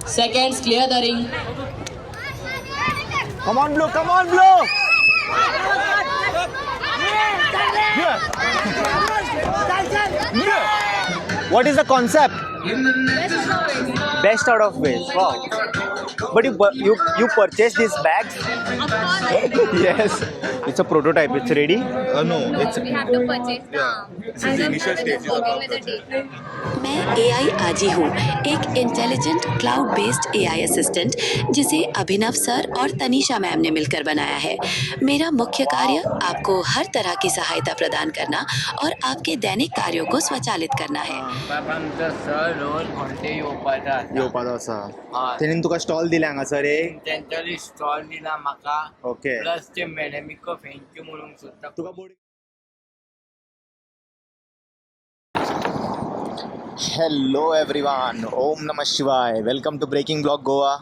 Seconds, clear the ring. Come on, Blue. Come on, Blue. What is the concept? Best out of waste. Wow. But you purchased these bags? Of course. Yes. It's a prototype. It's ready. No, it's We have to purchase now. This is the initial stages of our project. मैं AI आजी हूँ, एक intelligent cloud based AI assistant जिसे अभिनव sir और Tanisha ma'am ने मिलकर बनाया है। मेरा मुख्य कार्य आपको हर तरह की सहायता प्रदान करना और आपके दैनिक कार्यों को स्वचालित करना है। आमचं सर रोज घंटे येवपाचो आसा. तेणीन तुका स्टॉल दिले हांगासर एक. तेंच्यांनी स्टॉल दिला म्हाका. ओके. प्लस ते मॅडमीक थँक्यू म्हणूंक सोदता. तुका board. Hello everyone, Om Namah Shivaya. Welcome to Breaking Block Goa.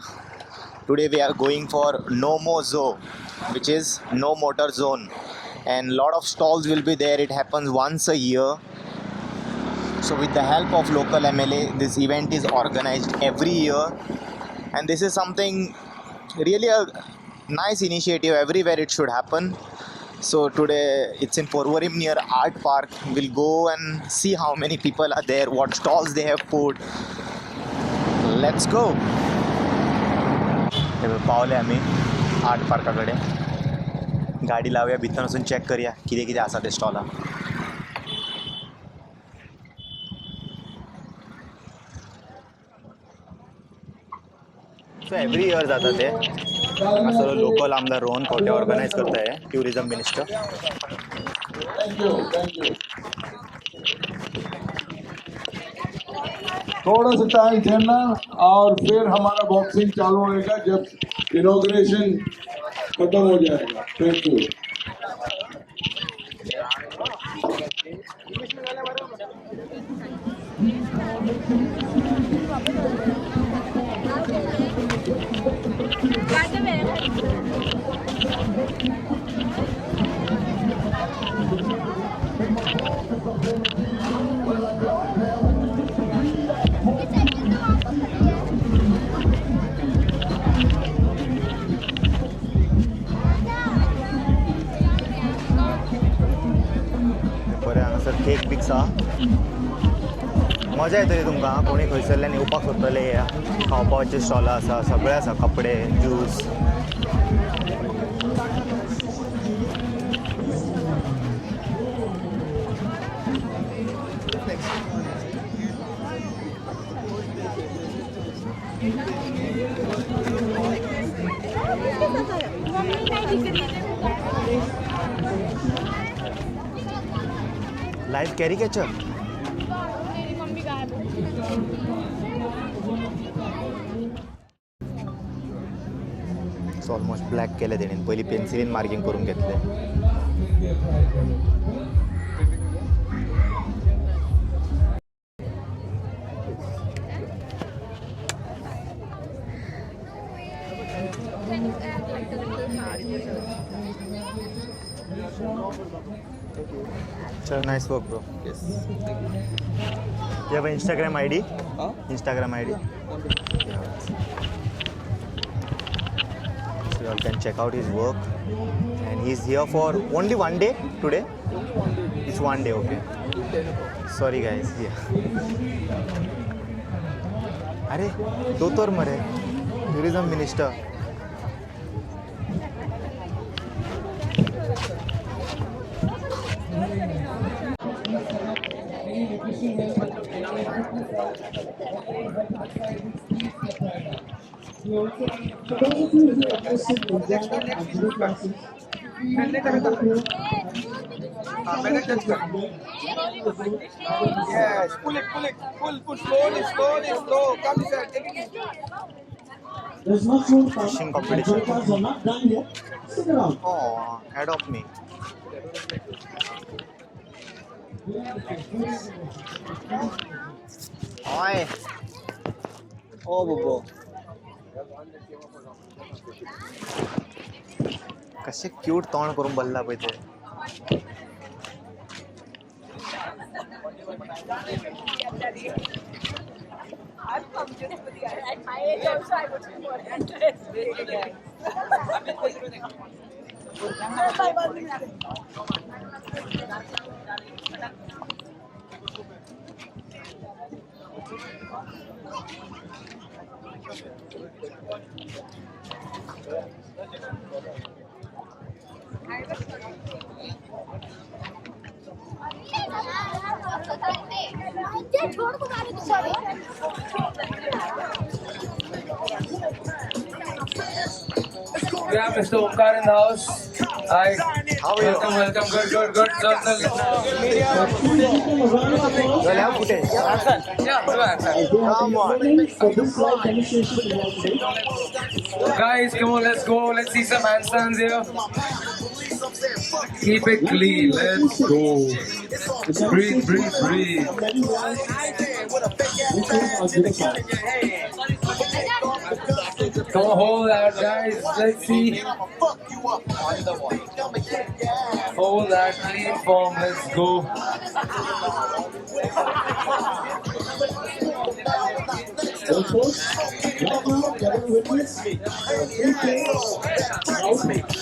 Today we are going for No More Zoo, which is No Motor Zone, and lot of stalls will be there. It happens once a year. So with the help of local MLA, this event is organized every year, and this is something really a nice initiative. Everywhere it should happen. So today it's in Porvorim near Art Park. We'll go and see how many people are there, what stalls they have put. Let's go. पावले आम्ही art पार्काकडे. गाडी लावूया, भितर वचून check करूया कितें कितें आसा ते स्टॉला. सो एवरी इयर जाता ते असं लोकल आमदार रोहन खवटे ऑर्गनाइज करता है, टूरिज्म मिनिस्टर. थोड़ा सा टाइम ठहरना और फिर हमारा बॉक्सिंग चालू होएगा जब इनॉग्रेशन खत्म हो जाएगा. Thank you. बरें हांगासर केक बिक्स आहा. मजा येतली तुमकां. कोणी खंयसरल्यान येवपाक सोदतले या खावपाचे स्टॉल आसा, सगळे आसा, कपडे, juice. Live caricature. Almost black केले तेणीन. पयलीं पेन्सिलीन मार्किंग करून घेतले. Sir, nice work, bro. Yes. You have an Instagram ID? Huh? Instagram ID? Yeah. So you all can check out his work. And he's here for only one day today? It's one day, okay. Sorry guys. Yeah. अरे दो तोर मरे. Tourism Minister. Yes, pull it, slowly, slow. Come inside, take it easy. Fishing competition. Oh, head of me. Oi. Oh, Bobo. कशें cute तोंड करून बसला पळय ते. We have Mr. Omkar in the house. Hi. How are you? Welcome. Good. Chal. Well, have footage. Yeah, do that. Come on. Guys, come on, let's go. Let's see some handstands here. Keep it clean. Let's go. Breathe. Come on, hold that, guys. Let's see. Hold that clean form. Let's go.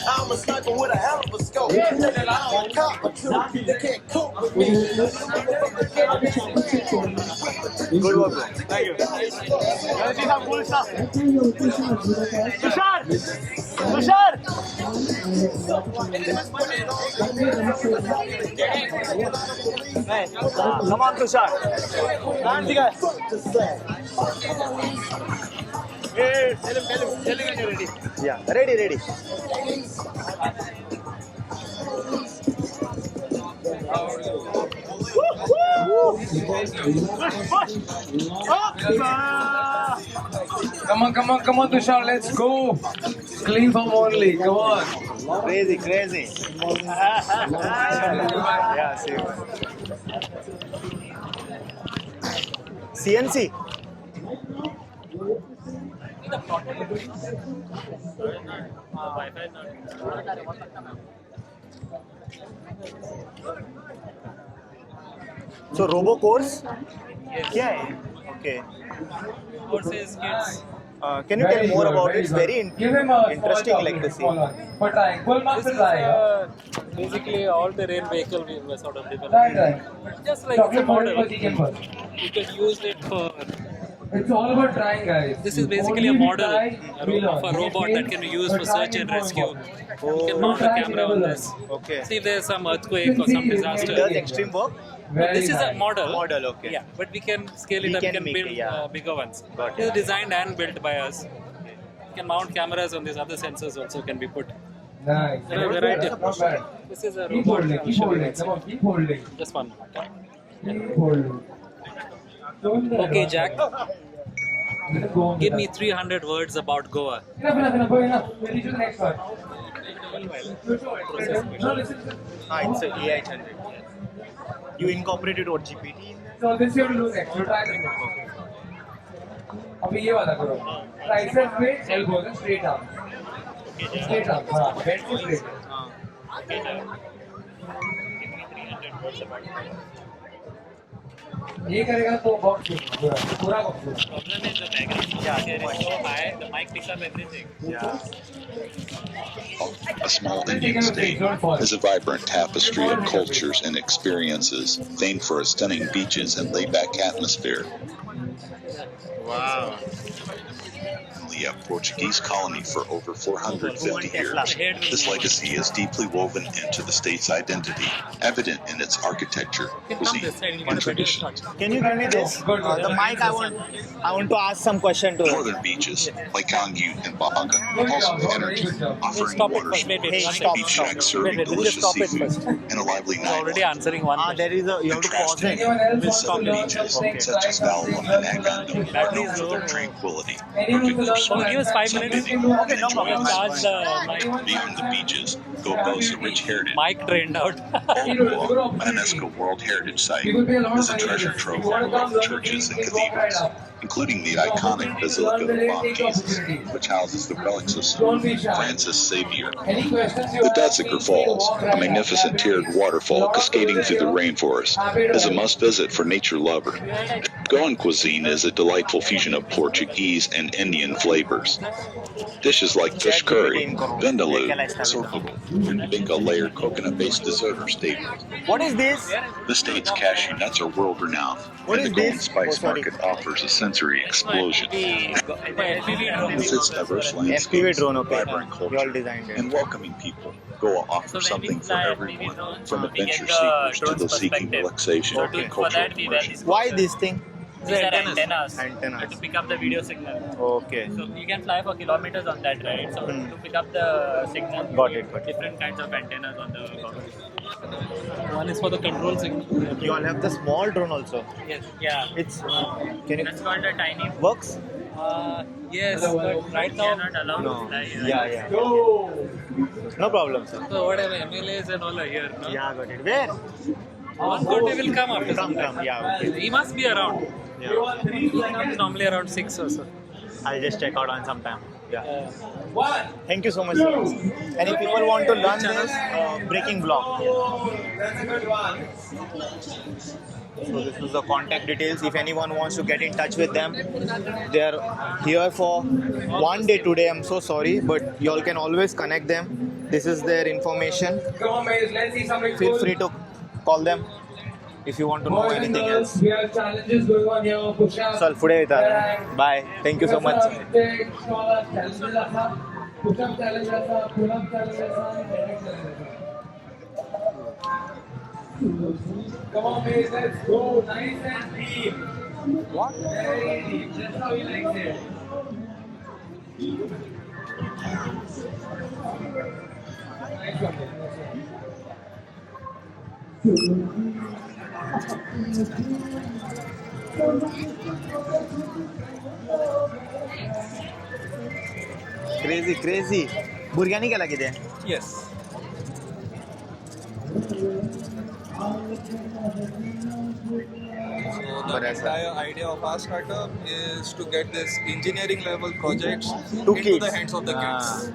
I'm a sniper with a hell of a scope. Good work, bro. Thank you. Tushar! Come on, Tushar. Hey, tell him when you're ready. Yeah, ready. Come on, Tushar. Let's go. Clean form only. Come on. Crazy. Yeah, see. CNC. So robo course क्या है? Okay. Courses kids. Can you tell more about it? It's very Give him a interesting, like to see. This is basically all-terrain vehicle we were sort of developing. Right. Just like it's a model, you can use it for. It's all about trying, guys. This is basically a model of a robot that can be used for search and rescue. You can mount a camera on this. Okay. See if there's some earthquake or some It disaster. does extreme work. This is a model. Model, okay. Yeah, but we can scale it We up. can We can make build it, yeah. bigger ones. Got It is it. designed and built by us. You can mount cameras on these other sensors also can be put. Nice. There are a variety of This is a Keep robot. holding. Keep holding. Come on, keep holding. Just one. Keep holding. Okay, Jack. Go on Give with me that. 300 words about Goa. Enough. We'll reach to the next one. No, listen. It's a AI generated. You incorporated what GPT? So this you have to do next. We'll try this next. अभी ये वाला करो. Triceps में elbows and straight arm. Straight arm. हाँ. Bend to straight. ये करेगा तो box पूरा box. Problem is the background noise here is so high, the mic picks up everything. A small Indian state is a vibrant tapestry of cultures and experiences, famed for its stunning beaches and laid-back atmosphere. Wow. A Portuguese colony for over 450 years, this legacy is deeply woven into the state's identity, evident in its architecture, cuisine, and traditions. Can you give me this? The mic. I want to ask some question to. Northern beaches, like Gangu and Bahaga, also have energy, offering Stop it water first. Wait, Hey, sports, stop, beach stop. shacks serving Wait, delicious stop it seafood, first. and a lively He's already nightlife. answering one question. There is a. You have to pause it. Anyone else With wants to some learn beaches, something? such as Valvam and Agandam, are known for their tranquility, perfect for Oh, swimming, give us 5 minutes. sunbathing, Okay, no and problem. enjoying Charge the mic. Beyond the beaches, Goa boasts a rich heritage. Mic trained out. Old Goa, a UNESCO World Heritage Site, is a treasure trove of churches and cathedrals, including the iconic Basilica of Mom Jesus, which houses the relics of St. Francis Xavier. Any questions you The have, Datsiker please Falls, walk a right magnificent now. tiered waterfall cascading through the rainforest, is a must-visit for nature lover. Goan cuisine is a delightful fusion of Portuguese and Indian flavors. Dishes like fish curry, vindaloo, sorghum, and binga layered coconut-based dessert are staples. What is this? The state's cashew nuts are world-renowned, What and is the Goan this? Spice Oh, sorry. Market offers a sensory explosion. With its diverse FPV landscapes, drone, okay. vibrant You all culture, designed it. and welcoming people, Goa offers something for everyone, from adventure seekers to those seeking relaxation and cultural immersion. Why this thing? These are antennas. Antennas. To pick up the video signal. Okay. So you can fly for kilometers on that, right? So to pick up the signal, Got it, got it. different kinds of antennas on the goggles. One is for the control signal. You all have the small drone also. Yes. Yeah. It's can it That's called a tiny. works? Yes, but right now not allowed No. to fly here. Yeah. No problem, sir. So whatever MLAs and all are here. No? Yeah, got it. Where? One Kote will come after some Come. time. Yeah. Okay. He must be around. Yeah. He comes normally around 6 or so. I'll just check out on some time. Yeah. Thank you so much, sir. And if people want to learn this breaking block, That's a good one. so this is the contact details. If anyone wants to get in touch with them, they are here for one day today. I'm so sorry, but you all can always connect them. This is their information. Come on, mates, let's see something Feel cool. free to call them if you want to know Boys and anything girls, else. we have challenges going on here. Push-ups. Sir, पुढे येतात. Bye. Thank you so much. Push-up challenge असा, pull-up challenge असा, direct challenge असा. Come on, mates, let's go. Nice and deep. What? Very deep. That's how he likes it. Nice one, nice one. Crazy. भुरग्यांनी केला कितें? Yes. So the entire idea of our startup is to get this engineering level projects into kids. the hands of the kids.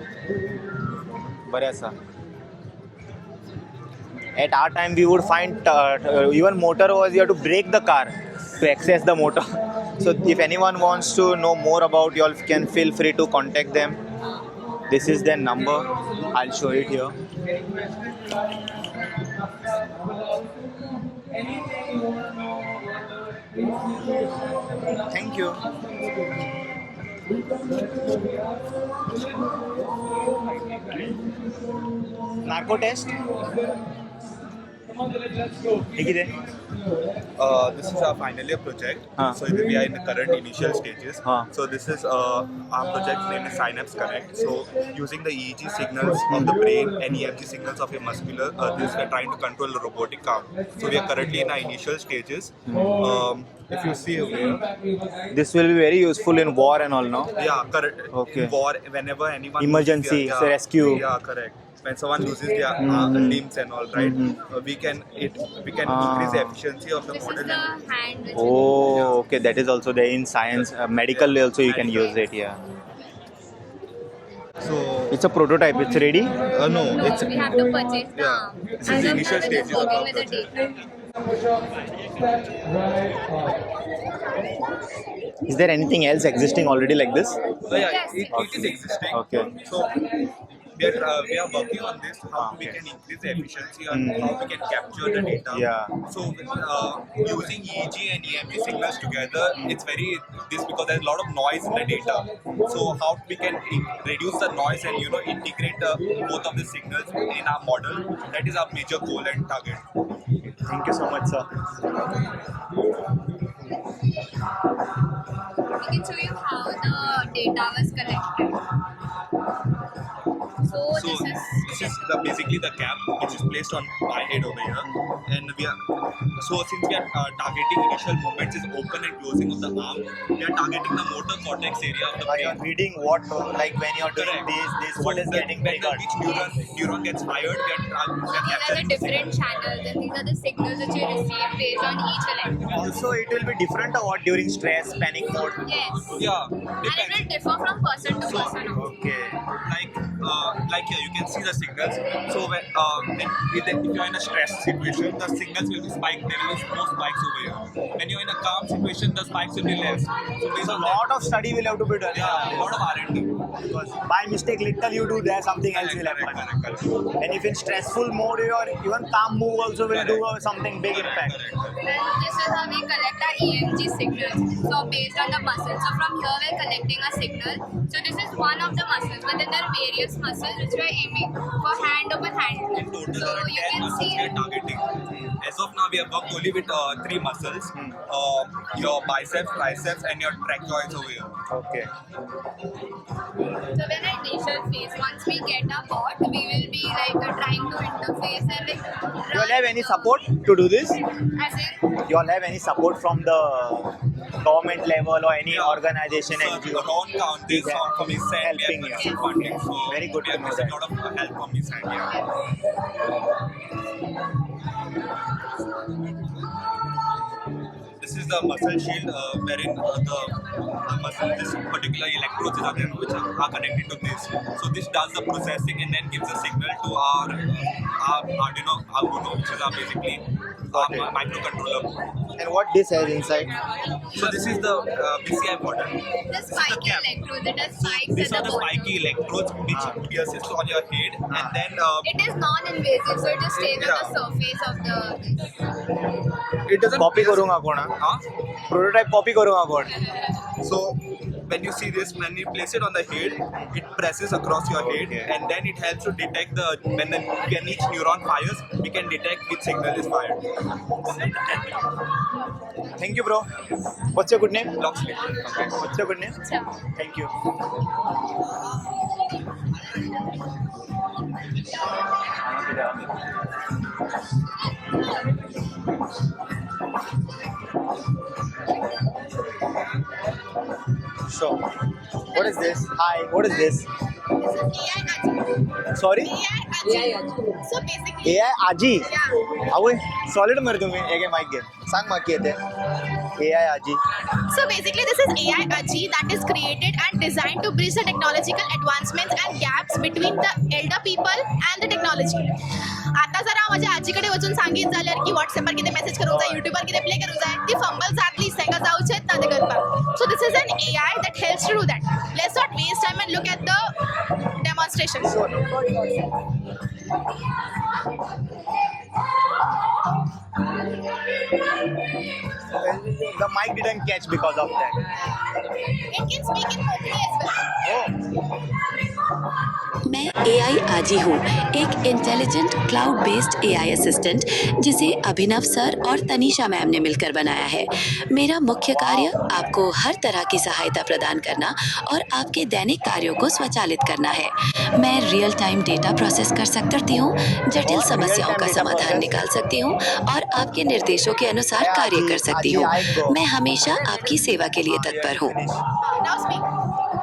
बरें आसा. At our time, we would find even motor was you have to break the car to access the motor. So if anyone wants to know more about you all, can feel free to contact them. This is their number. I'll show it here. Thank you. Narco test? हे कितें? This is our final year project. Huh. So we are in the current initial stages. Huh. So this is our project's name is Synapse Connect. So using the EEG signals of the brain and EMG signals of your muscular, this we are trying to control the robotic arm. So we are currently in our initial stages. If you see over here, This will be very useful in war and all, no? yeah, correct. Okay. In war, whenever anyone Emergency, loses so rescue. Yeah, correct. When someone loses their limbs and all, right? We can increase the efficiency of the This is model. the hand which Oh, okay. That is also there in science. Medical also you can use it, yeah. So It's a prototype. It's ready. no, it's we have to purchase the yeah. arm. This is the initial stages of our Working with the project. data. Step right up. Is there anything else existing already like this? So yeah, it is existing. Okay. So we are working on this, how we can increase the efficiency and how we can capture the data. Yeah. So using EEG and EMG signals together, it's this because there's a lot of noise in the data. So how we can reduce the noise and integrate both of the signals in our model. That is our major goal and target. Thank you so much, sir. We can show you how the data was collected. So So this is basically the cap which is placed on my head over here, and since we are targeting initial movements is open and closing of the arm, we are targeting the motor cortex area of the Are you brain. reading what, like when you're doing Correct. this, what is getting triggered? Which neuron gets fired, we are These are the capturing the different channels and these are the signals that you receive based on each electrode. Also, it will be different or what during stress, panic mode? Yes. Yeah, And it depends. will differ from person to person. Okay. Like here you can see the signals. So when if you're in a stress situation, the signals will be spiked. There will be more spikes over here. When you're in a calm situation, the spikes will be less. So there's So a a lot of study will have to be done. yeah, a lot of R&D. Because by mistake, little you do there, something else will happen. Correct. And if in stressful mode, your even calm move also will do something big impact. Then this is how we collect our EMG signals. So based on the muscles. So from here we're collecting a signal. So this is one of the muscles, but then there are various muscles which we're aiming for hand over hand. In total, So there are you 10 can muscles see we are targeting. As of now, we have worked only with 3 muscles. Your biceps, triceps, and your trapezoids over here. Okay. so when our initial phase, once we get a bot, we will be like trying to interface and like You all have any support to do this? as in You all have any support from the government level or any organization? So, NGO? Ron Count, this Yeah. from his side, Helping we you. have some funding. So Very good we to have know received that. a lot of help from his side. Yeah. This is the muscle shield wherein the muscle, this particular electrodes are there which are connected to this. So this does the processing and then gives a signal to our Arduino, which is our basically our microcontroller. And what this has inside? So this is the PCI button. the spiky electrodes, it has spikes These at are the the bottom. spiky electrodes which pierces on your head, and then It is non-invasive, so it just stays on the surface of the. it doesn't. Copy करूँगा कौन? Huh? Prototype copy करूँगा कौन? So when you see this, when you place it on the head, it presses across your head, Okay. and then it helps to detect when each neuron fires, we can detect which signal is fired. Thank you, bro. What's your good name? Locksmith. What's your good name? Acha. Thank you. So, what is this? Hi, what is this? This is AI Aji. Sorry? AI Aji. So basically, AI आजी yeah. आवय solid मरे तुम्ही एक mic घे सांग माकी येते AI आजी So basically, this is AI Aji that is created and designed to bridge the technological advancements and gaps between the elder people and the technology. आता जरा माझ्या आजीकडे वचून सांगित जाल्यार की व्हॉट्सॲपवर कितें मेसेज करूंक जाय युट्यूबर कितें प्ले करूंक जाय ती फंबल जातली सेंगा जावचेत ना ते करपाक. So this is an AI that helps to do that. Let's not waste time and look at the demonstration. the mic didn't catch because of that. It can speak in Konkani as well. Oh, मैं AI आजी हूँ, एक intelligent cloud based AI assistant जिसे अभिनव sir और Tanisha ma'am ने मिलकर बनाया है. मेरा मुख्य कार्य आपको हर तरह की सहायता प्रदान करना और आपके दैनिक कार्यों को स्वचालित करना है. मैं रियल टाइम डेटा प्रोसेस कर सकती हूँ, जटिल समस्याओं का समाधान निकाल सकती हूँ और आपके निर्देशों के अनुसार कार्य कर सकती हूँ. मैं हमेशा आपकी सेवा के लिए तत्पर हूँ. Now speak.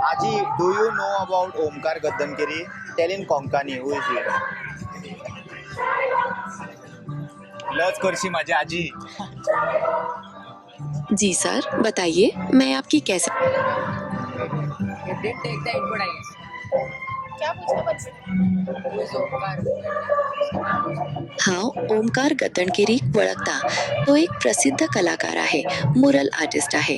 Aji, do you know about Omkar Gaddankiri? Tell in Konkani, who is he? लस करशी माझी आजी. जी सर, बताइए मैं आपकी कैसे. It didn't take the input, I guess. क्या पूछना बच्चे? Who is Omkar? हाँ, ओमकार गद्दणगिरी वळखता. तो एक प्रसिद्ध कलाकार आहे, मुरल आर्टिस्ट आहे.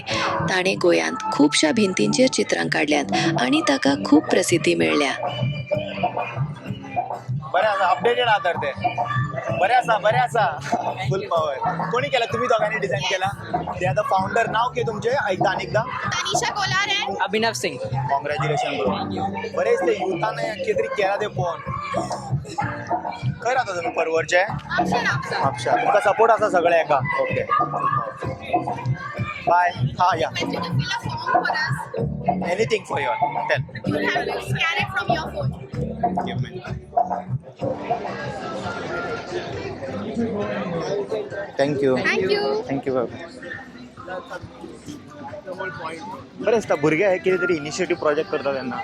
ताणे गोंयांत खूपशा भिंतींचेर चित्रां काडल्यात आणि ताका खूप प्रसिद्धी मेळ्ळ्या. बरे आसा अपडेटेड आहा तर ते बरे आसा फुल पॉवर. कोणी केला तुम्ही दोघांनी डिझाईन केला? ते आर द फाउंडर. नाव के तुमचे ऐकता अनेकदा Tanisha Kolar and Abhinav Singh. Congratulation bro. बरेच ते युथाने कितें तरी केला ते पळोवन. खंय रावता तुम्ही परवरचे? Apsha. म्हापशा. तुमका सपोर्ट आसा सगळे एका. Okay bye. हा या Went to fill a form for us. Anything for your tell. You have to scan it from your phone. Thank you thank you. Thank you बरें दिसता भुरगे हे कितें तरी इनिशिएटीव प्रोजेक्ट करता तेन्ना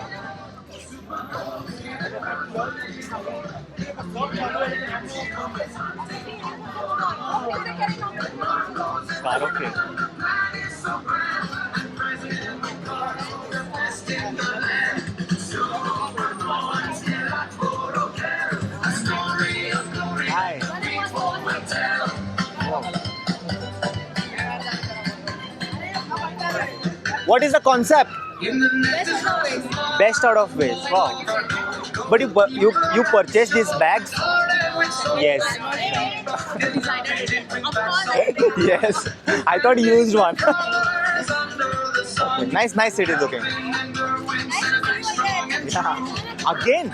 okay hi What is the concept? Best out of waste. Wow. But you purchased these bags? Yes. Yes. I thought you used one. Nice city looking. Yeah. Again?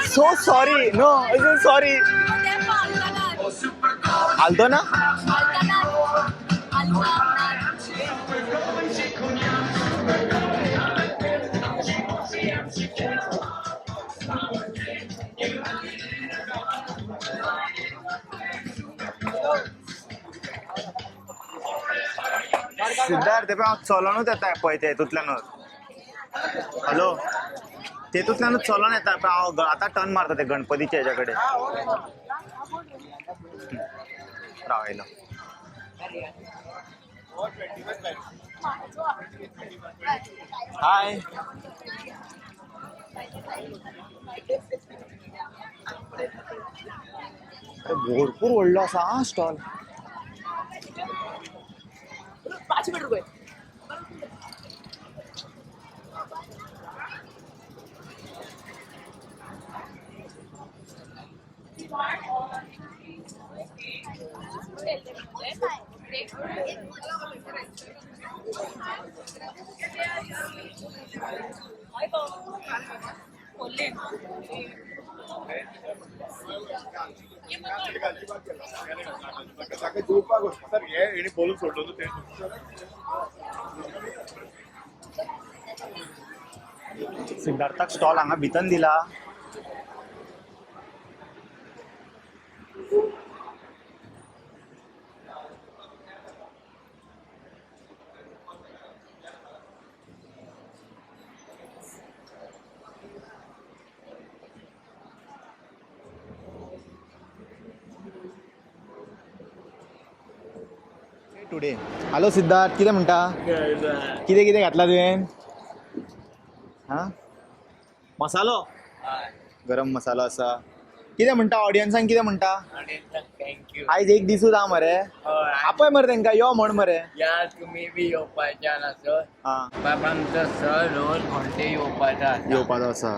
So sorry. No, I'm so sorry. Aldona? Siddharth ते हांव चलोनूच येता पळय ते हितूंतल्यानूच hello तेतूंतल्यानूच चलोन येता पळय हांव आतां टर्न मारता ते गणपतीचे हेच्या कडेन रावयलो हाय भरपूर व्हडलो आसा हा स्टॉल ₹5 सिद्धार्थाक स्टॉल हांगा भितन दिला टुडे हॅलो सिद्धार्थ कितें म्हणटा कितें घातला तुवें हा मसालो गरम मसालो आसा कितें म्हणटा ऑडियन्सांक कितें म्हणटा आयज एक दिसूच हा मरे आपय मरे तांकां यो म्हण मरे यार तुम्ही बी येवपाच्यान आसत बाबा आमचो सर रोज घंटे येवपाचो आसा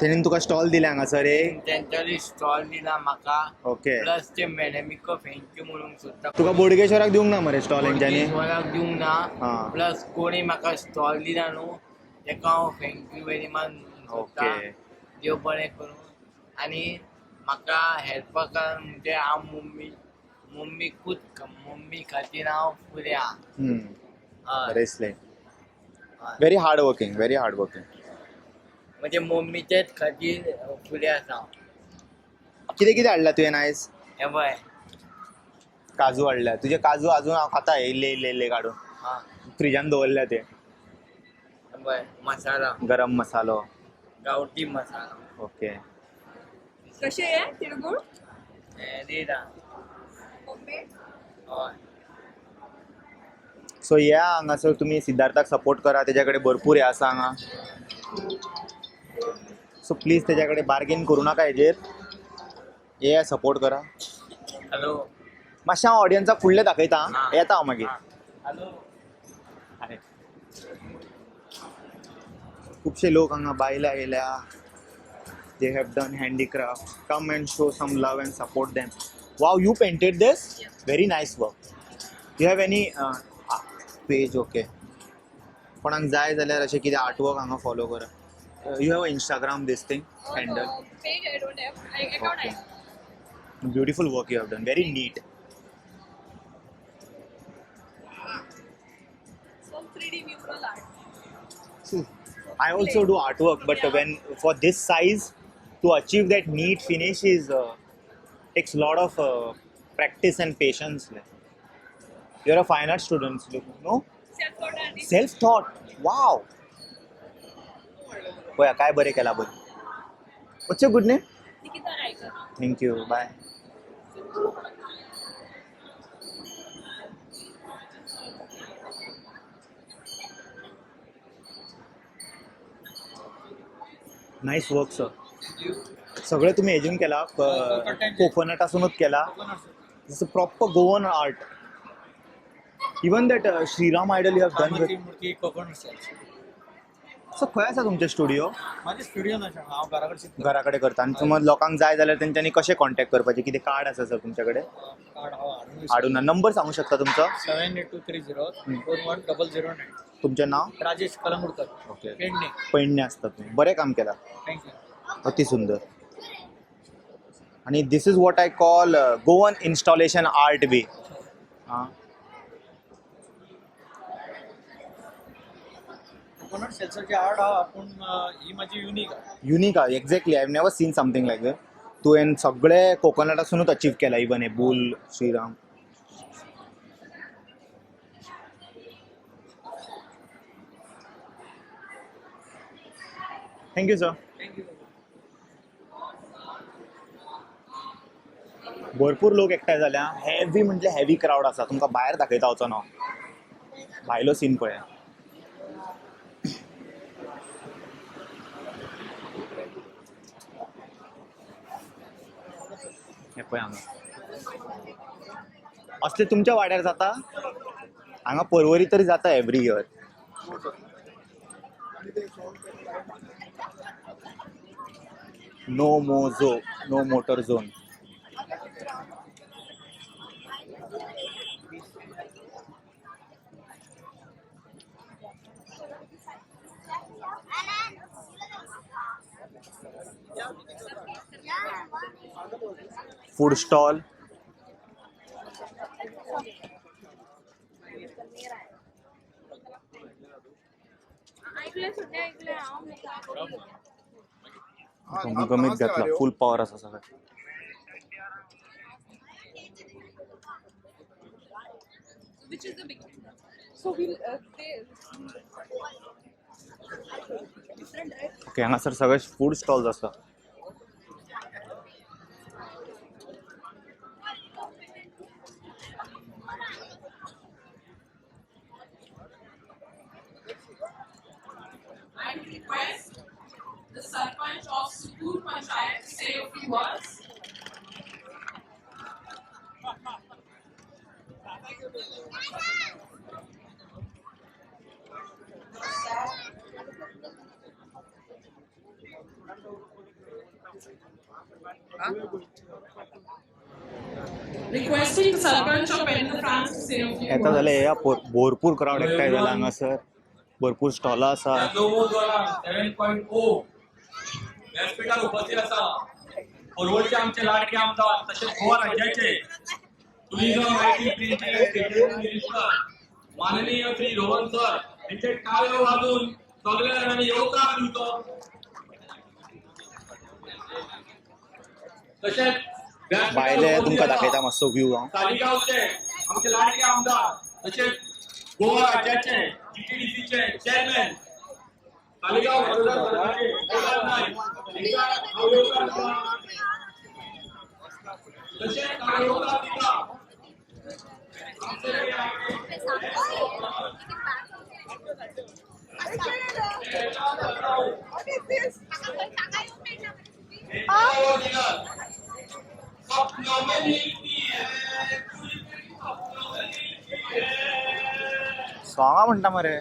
तेणीन तुका स्टॉल दिले हांगासर एक तेंच्यांनी स्टॉल दिला म्हाका ओके प्लस ते मॅडमीको थँक्यू म्हणूंक सोदता तुका बोडगेश्वराक दिवंक ना मरे स्टॉल हेंच्यांनी बोडगेश्वराक दिवंक ना प्लस कोणी म्हाका स्टॉल दिला न्हू तेका हांव थँक्यू वेरी मच सोदता देव बरें करूं आनी म्हाका हेल्प कर म्हणजे हांव मम्मी खातीर हांव फुडें आहा व्हेरी हार्ड वर्किंग म्हणजे मम्मीचेच खातीर फुडें आसा कितें हाडला तुवें आयज हे पळय काजू हाडल्या तुजे काजू अजून हांव खाता इल्ले काडून फ्रिजान दवरल्या ते पळय मसाला गरम मसालो गांवठी मसाला ओके कशे आहे तिळगुळ हे दिता हय सो या हांगासर तुमी सिद्धार्थाक सपोर्ट करा तेच्या कडेन भरपूर हे आसा हांगा सो प्लीज तेच्या कडेन बार्गेन करूं नाका हेजेर ये सपोर्ट करा हॅलो मातशें हांव ऑडियन्साक फुडलें दाखयता येता हांव मागीर हॅलो खुबशे लोक हांगा बायल्या गेल्या they have done handicraft come and show some love and support them wow you painted this very nice work you have any page okay कोणाक जाय जाल्यार अशें कितें आर्टवर्क हांगा फॉलो करा you have Instagram this thing handle page I don't have account I beautiful work you have done very neat some 3D mural art I also do artwork but when for this size to achieve that neat finish is takes a lot of practice and patience. You're a fine art student, no? Self-taught. Wow. Boya, काय बरे केला बोल. What's your good name? Thank you. Bye. Nice work sir. सगळं तुम्ही assume केला coconut असूनच केला. It's a proper Goan art. Even that Shriram idol you have done मूर्ती कोकोनट सेल्स. सो खंय आसा तुमचे स्टुडिओ? माझे स्टुडिओ ना हांव घराकडे करता. आणि समज लोकांक जाय जाल्यार तेंच्यांनी कशें कॉन्टॅक्ट करपाचें? कितें कार्ड आसा सर तुमच्याकडे? कार्ड हाडून नंबर सांगू शकता तुमचो? 7823041009. तुमचें नाव? राजेश कलंगुडकर. ओके. पेडणे. पैडणे असतात तुम्ही. बरें काम केलां. थँक्यू. अति सुंदर. आणि this is what I call Goan installation art way. हां, कोकोनट सेल्सचे आर्ट हा आपण ही माझी युनिक आहे. युनिक आहे. Exactly. I have never seen something like that. तुवें सगळे कोकोनटासूनच अचीव केला. इवन हे बुल श्रीराम. Thank you sir. भरपूर लोक एकठांय जाल्या. हेवी म्हणजे हेवी क्राऊड आसा. तुमकां भायर दाखयता वचो ना. भायलो सीन पळया. हे पळय हांगा. असले तुमच्या वाड्यार जाता? हांगा पर्वरी तरी जाता every year. No mojo, no motor zone. Food stall. गमीत घातला. फुल पॉवर असा सगळं. ओके. हांगासर सगळे फूड स्टॉल्स आसा. The Sarpanch of Sukur Panchayat say a few words. Requesting the Sarpanch of Pen France to say a few येता words. जाल्यार या भरपूर क्राऊड एकठांय जाला हांगासर. भरपूर स्टॉलां आसा. 7.0 व्यासपीठार उपस्थित आसा पर्वळचे आमचे लाडके आमदार तसेच गोवा राज्याचे टुरिझम आयटी प्रिंटिंग मिनिस्टर माननीय श्री रोहन सर यांचे टाळ्यो वाजून सगळ्या जाणांनी येवकार दिवचो. तसेच भायले तुमकां दाखयता मातसो व्यू हांव. तालिगांवचे आमचे लाडके आमदार तसेच गोवा राज्याचे जीटीडीसीचे चेअरमॅन तालिगांव मतदारसंघाचे गोपाल नाईक तसेच कार्यकर्ता दिला सॉंगा म्हणटा मरे.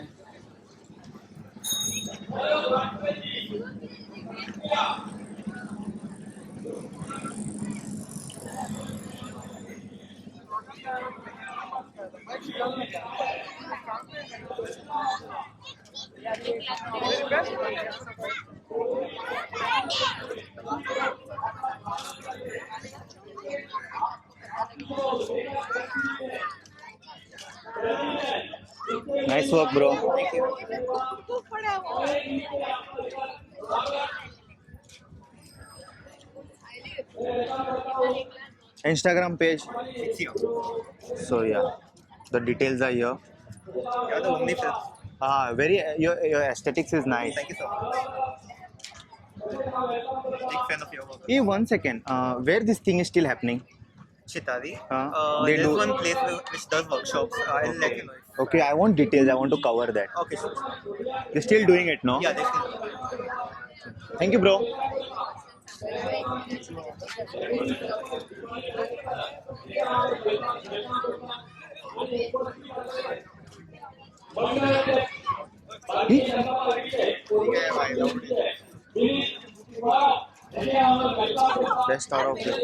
Nice work, bro. Instagram page. So yeah, the details are here. You're the only film. Very your aesthetics is nice. Thank you so much. Big fan of your work. Hey, 1 second. Where this thing is still happening? Chitari. They There's do- one place which does workshops. I'll let you know. Okay, I want details. I want to cover that. Okay, sure. They're still doing it, no? Yeah, they still. Thank you, bro. Best out of it.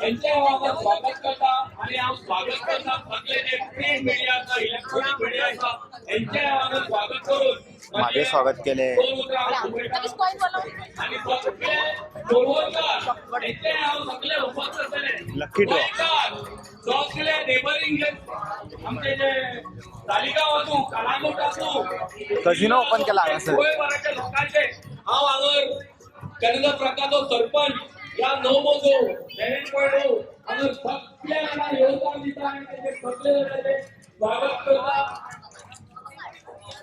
यांचे आम्हाला स्वागत करता आणि आम स्वागत करता सगळे जे print मीडियाचा इलेक्ट्रॉनिक मीडियाचा यांचे आम्हाला स्वागत करून माझे स्वागत केले. आणि सगळे बोलवतात यांचे सगळे उपस्थित झाले. Lucky draw. सगळे नेबरिंग आमचे जे तालिका वाचू कलागोट वाचू कझिनो ओपन केला हांगा सर. गोंयभराच्या लोकांचे हांव हांगर केन्ना प्रकारचो सरपंच या नवमोजो 11.0 हांगर सगळे जाणां योगदान दिता आनी तेजे सगळे जाणांचे स्वागत करता.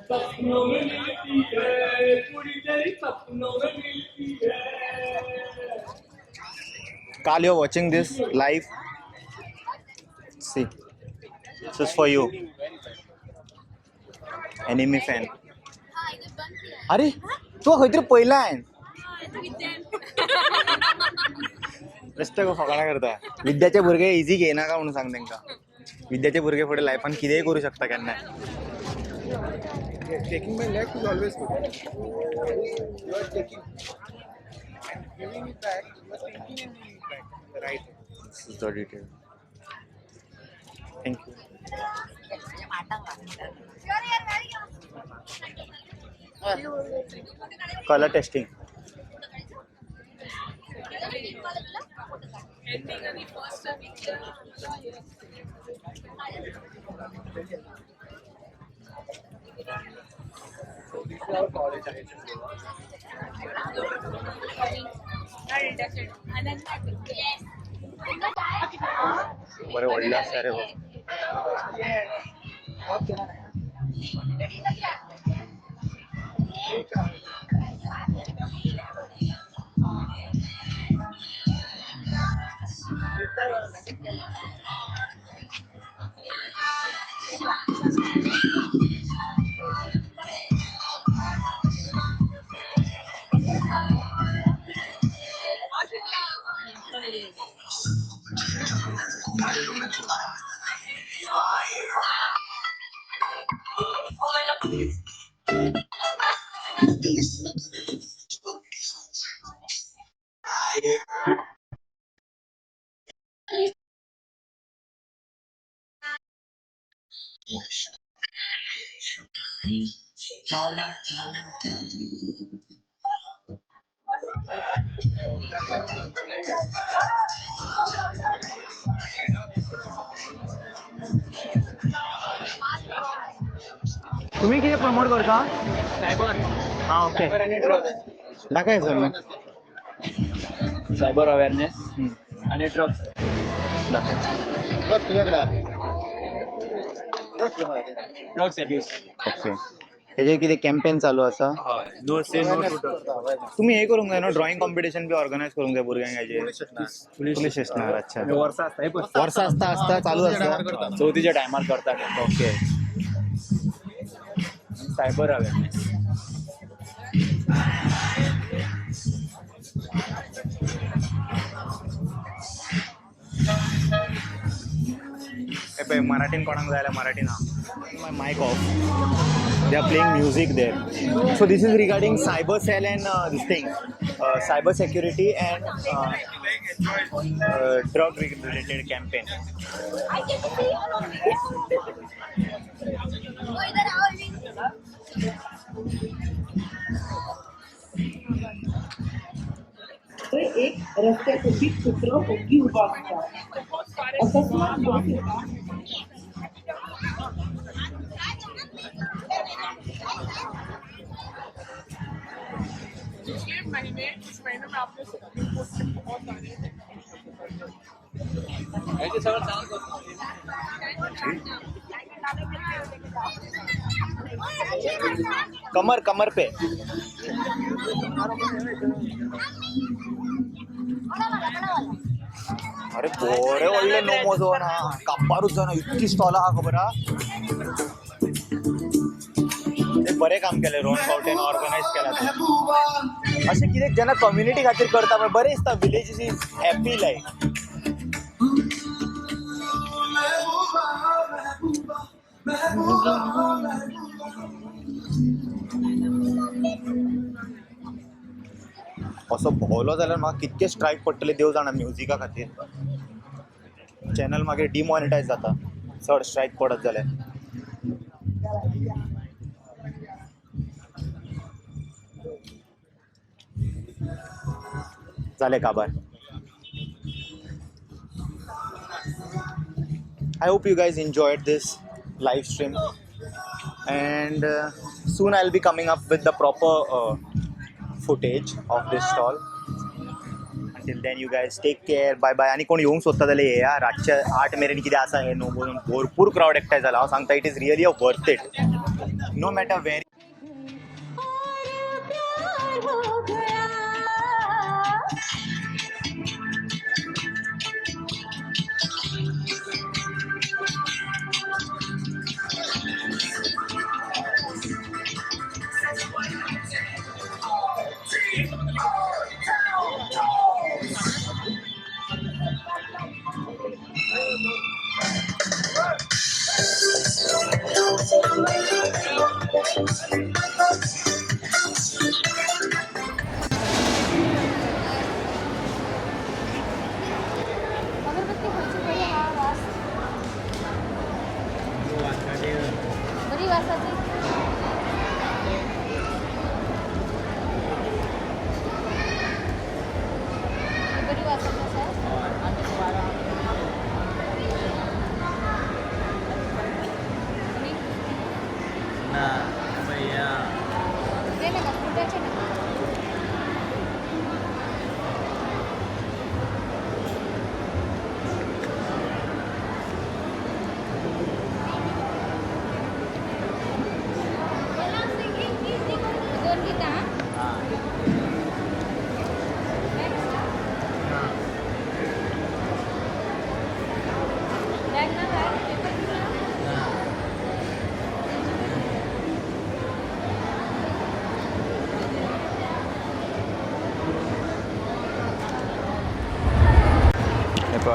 सपनों में मिलती है पूरी तेरी सपनों में मिलती है. Carl, you're watching this live. See, this is for you. Enemy fan. अरे तू खंय तरी पळयलां. बेश्टे गो फकाणां करता. विद्याचे भुरगे इजी घेयनाका म्हणून सांग तांकां. विद्याचे भुरगे फुडें लायफान कितेंय करूं शकता केन्नाय. Taking my left is always good. You are taking and giving it back. You are thinking and giving it back. Right. This is the detail. Thank you. Color testing. बरे व्हडले आसा रे. तुम्ही किती प्रमोट करता? हां ओके. दाखवायचं मग. Cyber awareness आणि ड्रग्स ड्रग्स अब्यूज. ओके. हेजे कितें कॅम्पेन चालू आसा? नो से नो टू तुम्ही हे करूंक जाय न्हू, ड्रॉइंग कॉम्पिटिशन बी ऑर्गनायज करूंक जाय भुरग्यांक हेजे. पुलीस स्टेशनार. अच्छा. वर्सा आसता वर्सां आसता चालू आसता. चवथीच्या टायमार करतात. ओके. Cyber awareness. मराठीन कोणाक जाय जाल्यार मराठीन हा. मायक of. They are playing music there. So this is regarding cyber cell and this thing, cyber security and drug related campaign. ते एक रस्त्यासाठी कुत्र ओगी उभा असतात अकस्मात बस येता पिछले महीने इस महीने में आपने सुप्रीम कोर्ट से बहुत सारे कमर कमर पे अरे बरे व्हडले नोमोजो ना कापारूच ना इतकी स्टॉल आहा खबर हा ते बरे काम केले रोन फाउंटेन ऑर्गनाइज केला ते अशें कितें जेन्ना कम्युनिटी खातीर करता पळय बरें दिसता विलेज इज हॅपी लायक असो भोवलो जाल्यार म्हाका कितके स्ट्रायक पडटले देव जाणा म्युजिका खातीर चॅनल मागीर डिमॉनिटायज जाता चड स्ट्रायक पडत जाल्यार जालें काबार I hope you guys enjoyed this live stream and soon I'll be coming up with the proper footage of this stall. Until then you guys take care, bye bye. आणि कोण येवंक सोदता जाल्यार येया रातच्या 8 मेरेन कितें आसा हें न्हू म्हणून भरपूर क्राउड एकठांय जाला हांव सांगता it is really a worth it no matter where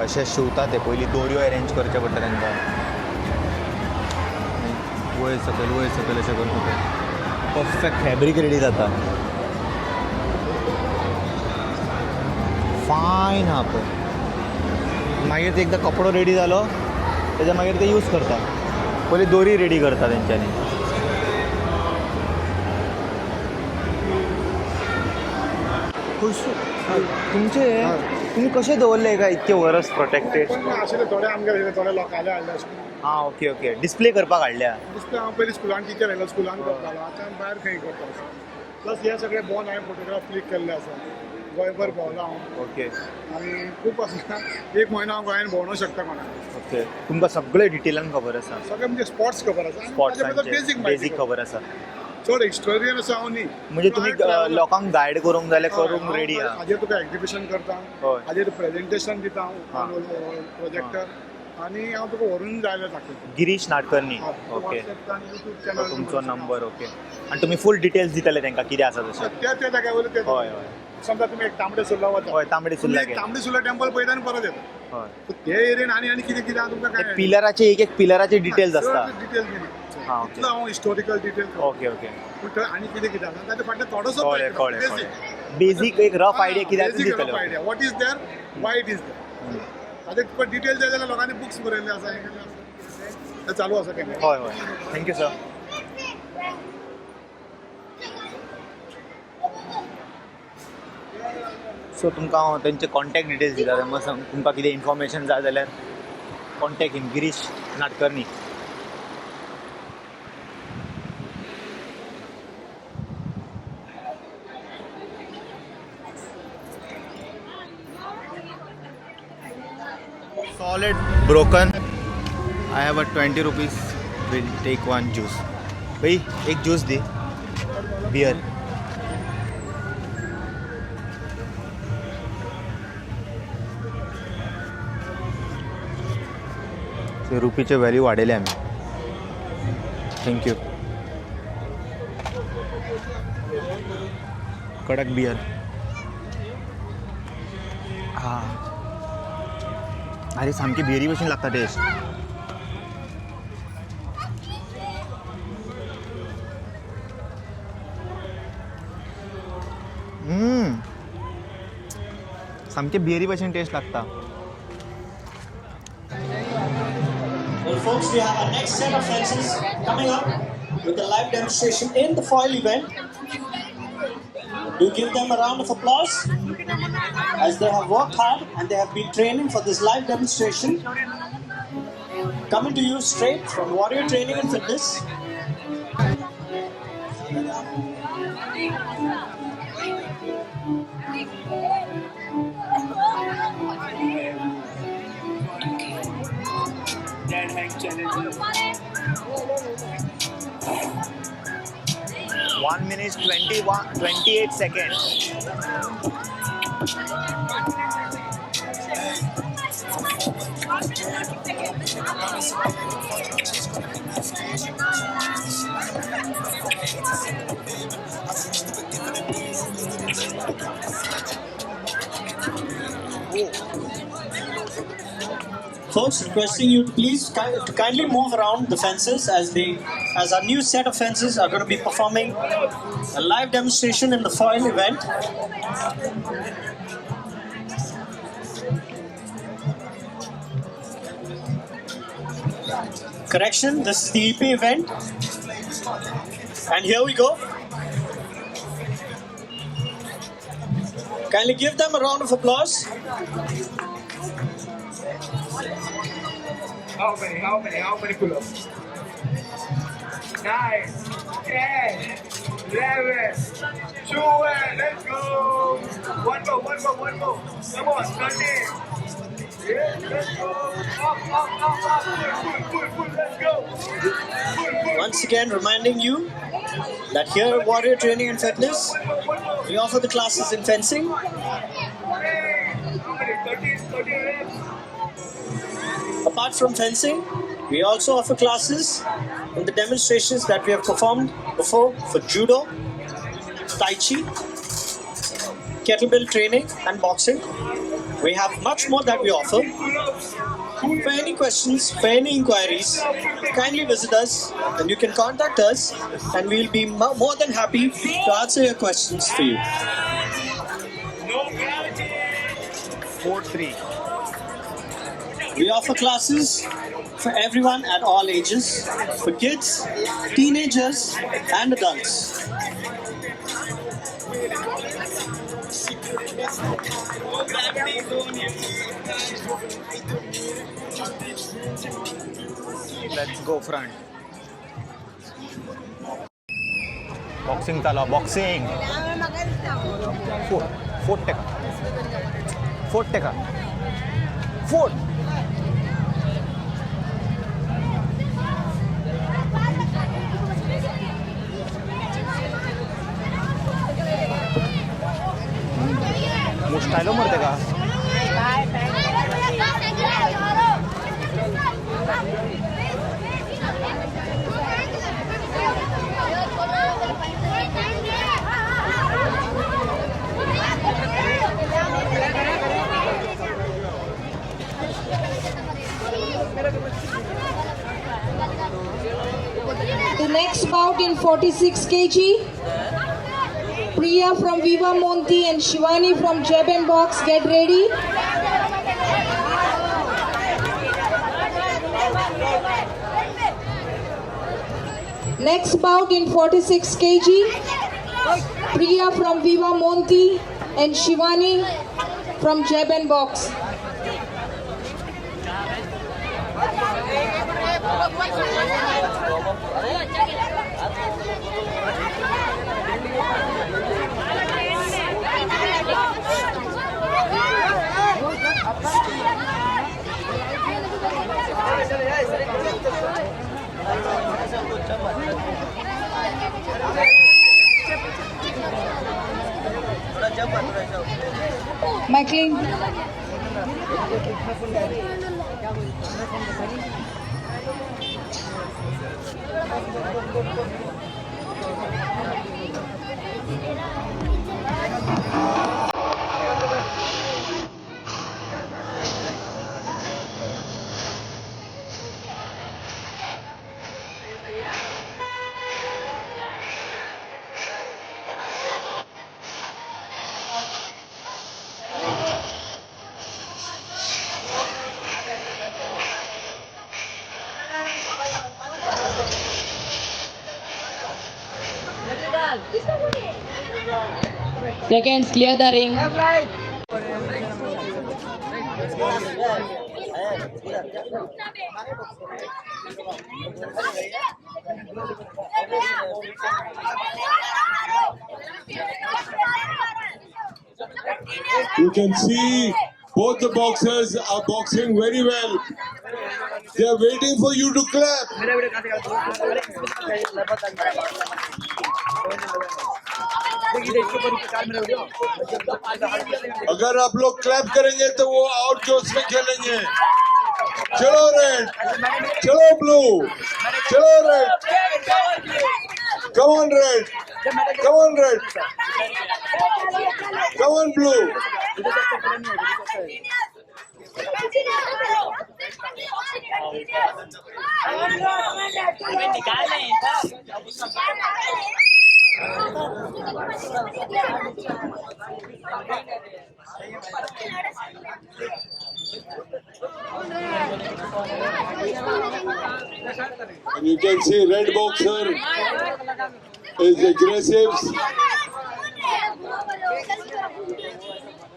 अशें शिवता ते पयलीं दोऱ्यो अरेंज करचे पडटा तांकां वयर सकयल अशें करून परफेक्ट फॅब्रीक रेडी जाता फायन आहा पळय मागीर ते एकदां कपडो रेडी जालो तेच्या मागीर ते यूज करता पयलीं दोरी रेडी करता तेंच्यांनी तुमचे तुम्ही कशें दवरले काय इतके वर्स प्रोटेक्टेड आशिल्ले थोडे आमगेले थोडे लोकांले हाडले हां ओके ओके डिस्प्ले करपाक हाडल्या डिस्प्ले हांव पयलीं स्कुलान टिचर आयलो स्कुलान करतालो आतां भायर खंय करता प्लस हे सगळे बोन हांवें फोटोग्राफ क्लिक केल्ले आसा गोंयभर भोंवलो हांव ओके आनी खूब आसा एक म्हयनो हांव गोंयान भोंवूंक शकता कोणाक ओके तुमकां सगळे डिटेलान खबर आसा सगळे म्हणजे स्पॉट्स खबर आसा स्पॉट्सांचे बेजीक खबर आसा चड हिस्टोरियन आसा हांव न्ही म्हणजे तुम्ही लोकांक गायड करूंक जाय करूंक रेडी आहा हाजेर तुका एक्झिबिशन करता हाजेर प्रेजेंटेशन दिता हांव प्रोजेक्टर आनी हांव तुका व्हरून जाय दाखयता गिरीश नाडकर्णी ओके तुमचो नंबर ओके आनी तुमी फूल डिटेल्स दितले तांकां कितें आसा तशें त्या जाग्या वयले हय हय समजा तुम्ही एक तांबडे सुर्ला वता हय तांबडी सुर्ला तांबडी सुर्ला टेंपल पळयता आनी परत येता हय ते एरियेन आनी कितें कितें आहा तुमकां काय पिलराचे एक पिलराचे डिटेल्स आसता डिटेल हां ओके हांव हिस्टोरिकल डिटेल ओके ओके पूण आनी कितें कितें आसा ताचे फाटल्यान थोडोसो कळ्ळें बेजीक एक रफ आयडिया कितें आसा दितले idea what is there why it is there ताचे तुका डिटेल जाय जाल्यार लोकांनी बुक्स बरयल्ले आसा हें केल्लें आसा ते चालू आसा केन्ना हय हय थँक्यू सर सो तुमकां हांव तेंचे कॉन्टॅक्ट डिटेल्स दिता. तुमकां कितें इन्फॉर्मेशन जाय जाल्यार contact him, Girish Nadkarni. Solid broken. I have a 20 rupees. Will take one juice. भाई एक जूस दे, बियर. रुपीचे व्हॅल्यू वाडयले आमी. थँक्यू. कडक बियर. हां, अरे सामकी बियरी भशेन लागता टेस्ट. सामके बियरी भशेन टेस्ट लागता. Well, folks, we have our next set of fences coming up with a live demonstration in the foil event. Do give them a round of applause as they have worked hard and they have been training for this live demonstration. Coming to you straight from Warrior Training and Fitness. Dead hang challenge. 1 minute 28 seconds. Folks, requesting you to please kindly move around the fences as our new set of fences are going to be performing a live demonstration in the foil event. Correction, this is the EP event. And here we go. Kindly give them a round of applause. How many pull-ups? 9, 10, 11, 12, let's go! One more. Come on, 13. Yeah, let's go. Up. Pull, let's go. Once again, reminding you that here at Warrior Training and Fitness, we offer the classes in fencing. Apart from fencing, we also offer classes in the demonstrations that we have performed before for judo, tai chi, kettlebell training and boxing. We have much more that we offer. For any questions, for any inquiries, kindly visit us and you can contact us and we will be more than happy to answer your questions for you. 4-3. We offer classes for everyone at all ages, for kids, teenagers and adults. Let's go front. Boxing tala, boxing. 4 taka. 4. मुश्ताइलो मरते का The next bout in 46 kg. Priya from Viva Monty and Shivani from Jeb and Box, get ready. Next bout in 46 kg. Priya from Viva Monty and Shivani from Jeb and Box. Michael. Seconds, clear the ring. You can see both the boxers are boxing very well. They are waiting for you to clap. अगर आप लोग clap करेंगे तो वो और जोश में खेलेंगे. चलो रेड, चलो ब्लू, चलो red. Come on red, come on red, come on blue. And you can see red boxer is aggressive.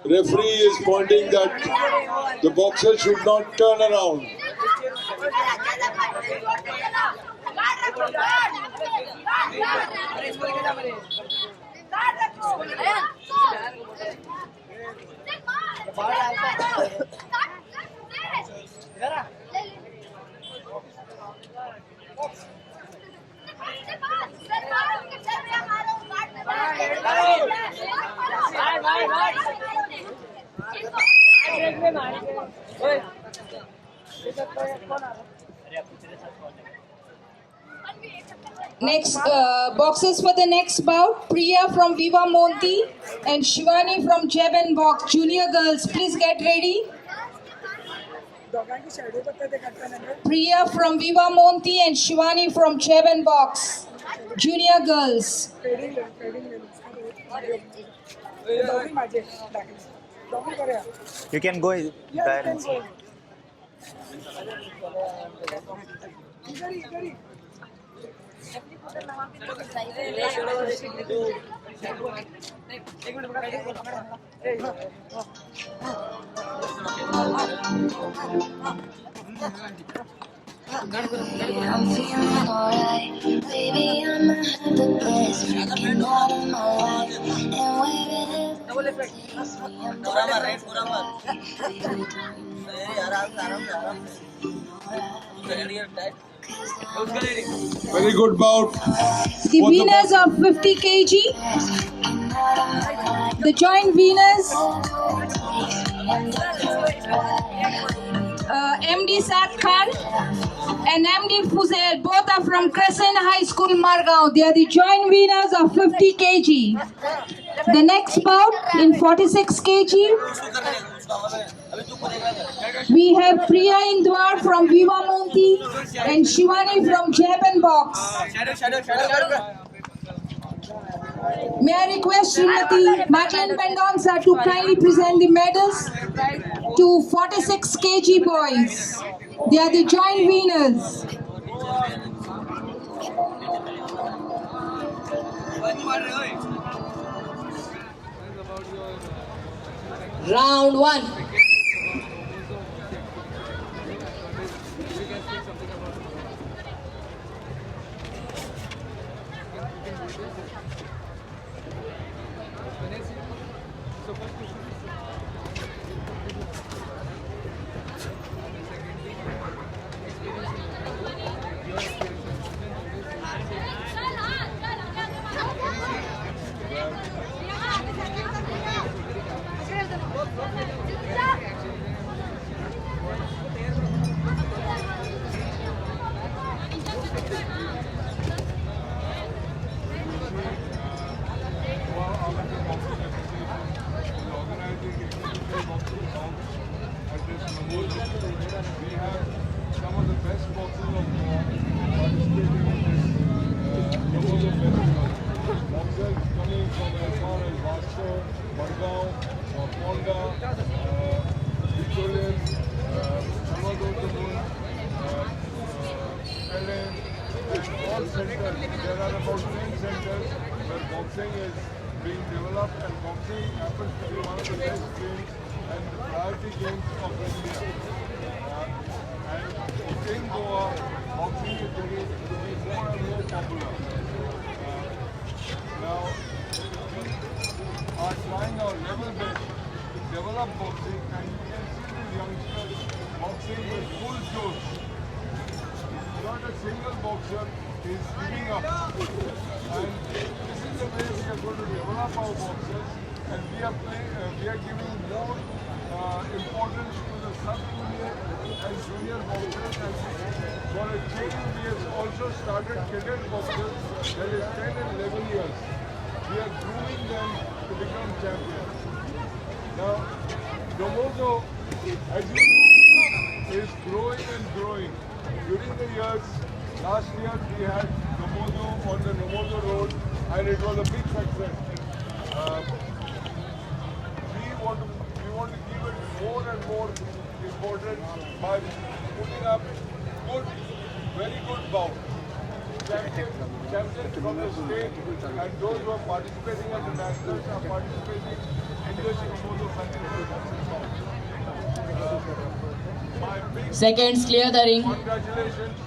Referee is pointing that the boxer should not turn around. Next boxers for the next bout, Priya from Viva Monty and Shivani from Jeb and Box. Junior girls, please get ready. Priya from Viva Monty and Shivani from Jeb and Box. Junior girls. You can go there and see. I'm feeling alright, baby. I'ma have the best freaking out of my life, and Very good bout. The winners of 50 kg, the joint winners, MD Saad Khan and MD Fuzail, both are from Crescent High School, Margao. They are the joint winners of 50 kg. The next bout in 46 kg, we have Priya Indwar from Viva Monty and Shivani from Jeb and Box. May I request Srimati Madeline Mendonça to kindly present the medals to 46 kg boys. They are the joint winners. Round 1. There are about 10 centers where boxing is being developed, and boxing happens to be one of the best games and the priority games of India. And in Goa, boxing is getting to be more and more popular. Now, we are trying our level best to develop boxing, and you can see these youngsters boxing with full josh. Not a single boxer is giving up. And this is the way we are going to develop our boxers, and we are giving more importance to the sub-junior and junior boxers. And for a change, we have also started cadet boxers that is 10 and 11 years. We are grooming them to become champions. Now, Nomozo, as you know, is growing and growing. During the years, last year we had Nomozo on the Nomozo road, and it was a big success. We want to give it more and more importance by putting up very good bouts. Champions from the state, and those who are participating at the nationals are participating in this Nomozo country. Seconds, clear the ring. Congratulations.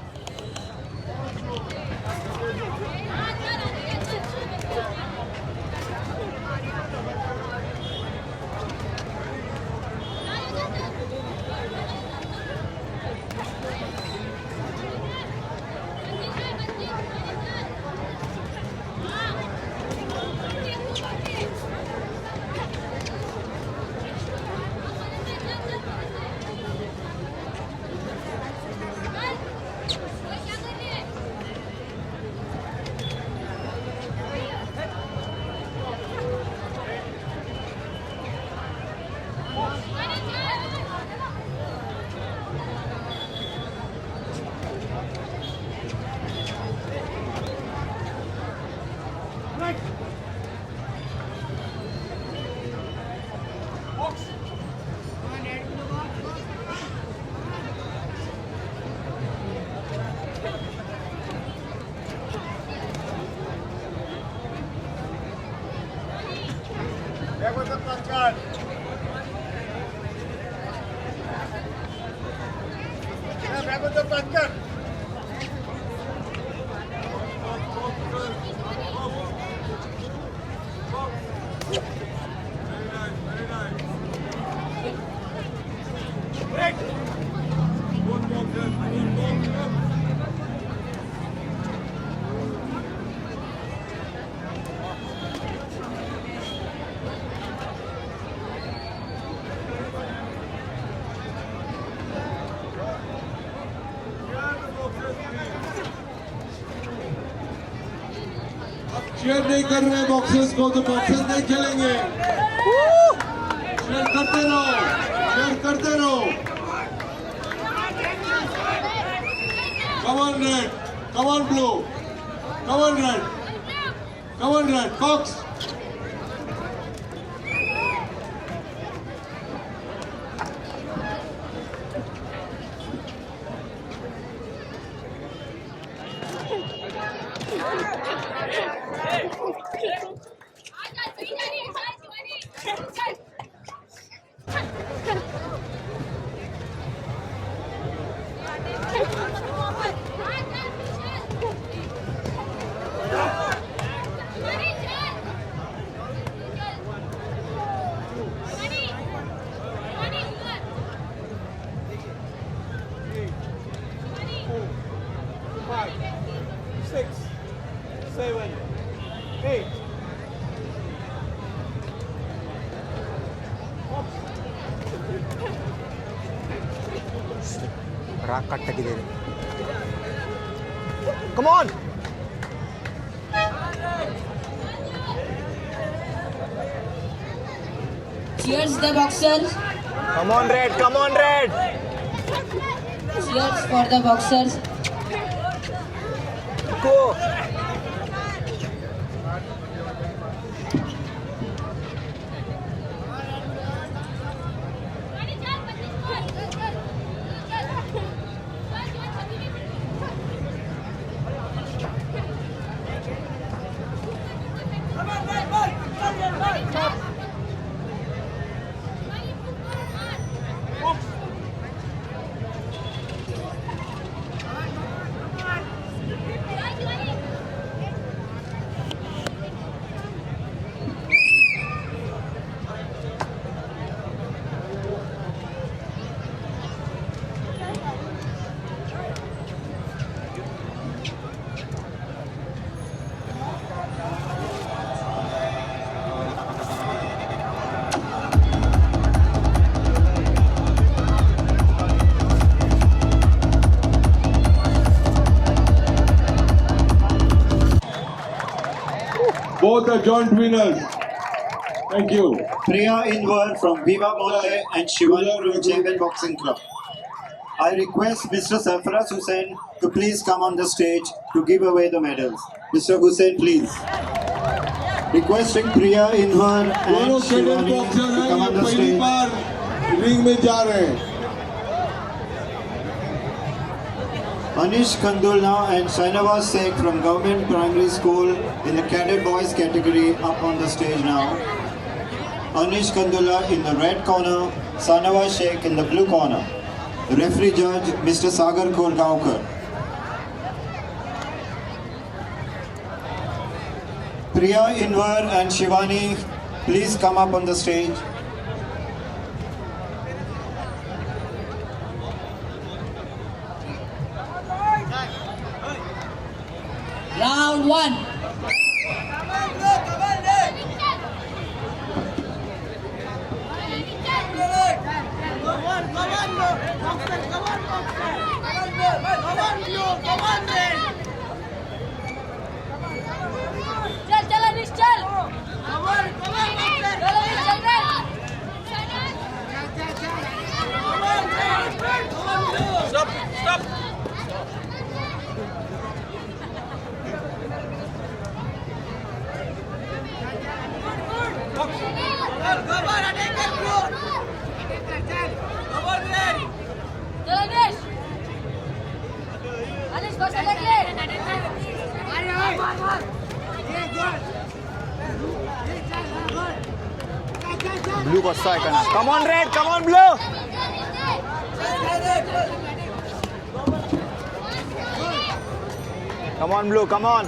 Share नहीं कर रहे boxers को तो boxers नहीं खेलेंगे। Share करते रहो, share करते रहो। Come on red, come on blue, come on red, come on red, Fox. राग काटता किती रे. Come on. Cheers the boxers. Come on red, come on red. Cheers for the boxers. Go. Both are joint winners. Thank you. Priya Inwar from Viva Molle and Shivani from Champion Boxing Club. I request Mr. Sarfaraz Hussain to please come on the stage to give away the medals. Mr. Hussain, please. Requesting Priya Inwar and दोनों cadet Shivani boxer to हैं, come ये on the पहली stage. बार ring में जा रहे हैं. Anish Kandulna and Shainawaz Sheikh from Government Primary School in the Cadet Boys category up on the stage now. Anish Kandulna in the red corner, Shainawaz Sheikh in the blue corner. Referee judge Mr. Sagar Kolgaonkar. Priya Inwar and Shivani, please come up on the stage. Round 1. चल चल अनिश चल चल अनिश चल Stop. चल अनिश अनिश बस अटक ले Blue बस्ता है कना. Come on red, come on blue. Come on blue, come on.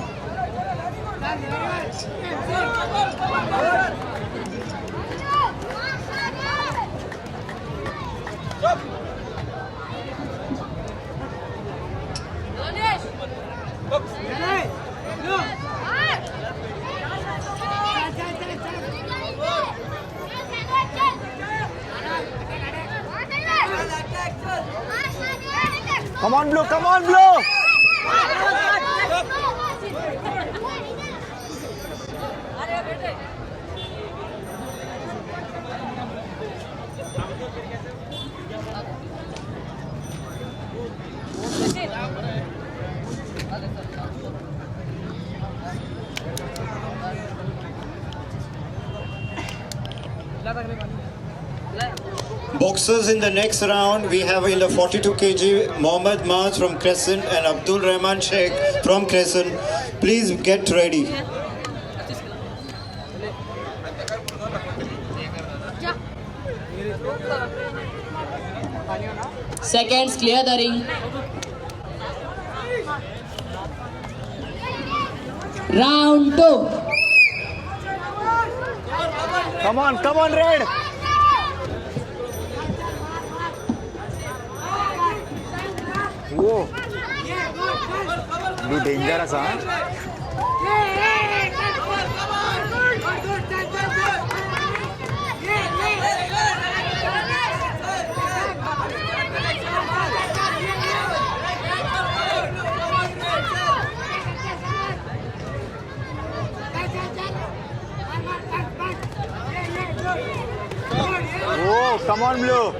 Come on blue, come on blue. Boxers in the next round, we have in the 42 kg Mohammad Maaz from Crescent and Abdul Rahman Sheikh from Crescent. Please get ready. Seconds, clear the ring. Round 2. Come on, red. Whoa. Blue dangerous, huh? Oh, come on, Blue.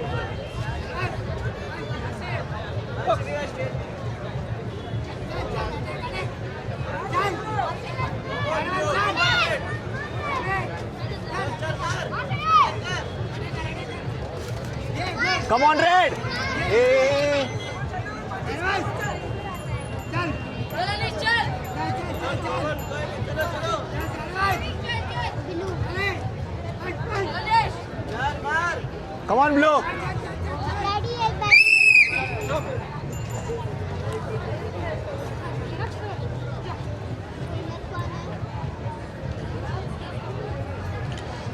Come on, Red. Hey. Come on, Blue.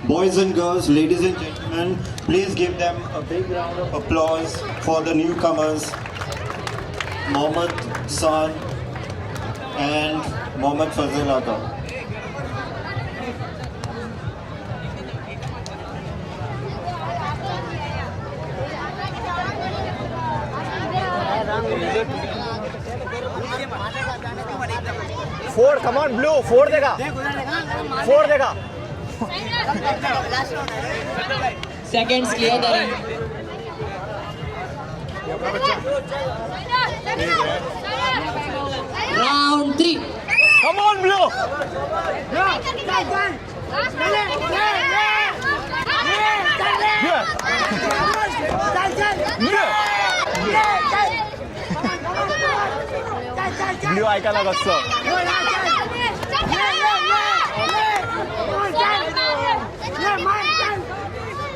Boys and girls, ladies and gentlemen, please give them a big round of applause for the newcomers, Mohammad San and Mohammad Fazil Aga. Four, come on, Blue. Four देगा. Four देगा. Seconds clear the ring. Round 3. Come on, Blue. Blue ऐकायला कसं.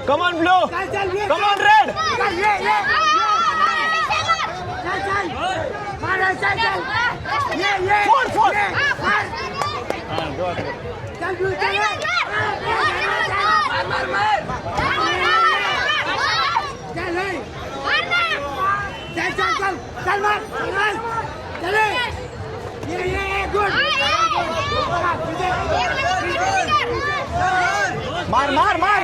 Come on, Blue. Come on, Red. Four, four. मार मार मार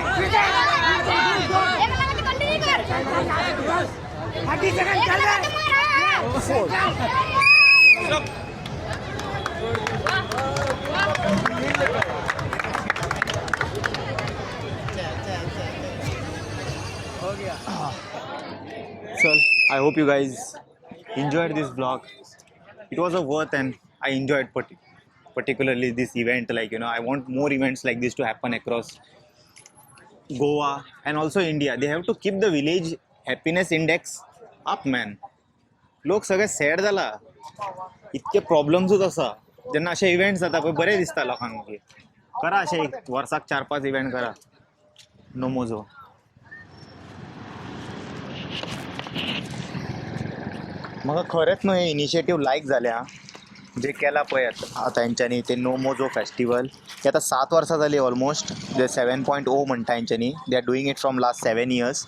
So I hope you guys enjoyed this vlog. It was a worth and I enjoyed particularly this event. Like, you know, I want more events like this to happen across Goa and also India. They have to keep the village happiness index up, man. लोक सगळे sad जाला इतके प्रॉब्लेम्सूच आसा जेन्ना अशे events जाता पळय बरें दिसता लोकांक करा अशे वर्साक 4-5 इव्हेंट करा नोमोजो म्हाका खरेंच न्हू हे इनिशिएटीव लायक जाले जे केला पळय आतां तेंच्यांनी ते नोमोजो फेस्टिवल ते आतां 7 वर्सां जाली ऑलमोस्ट जे 7.0 म्हणटा तेंच्यांनी they are doing it from last 7 years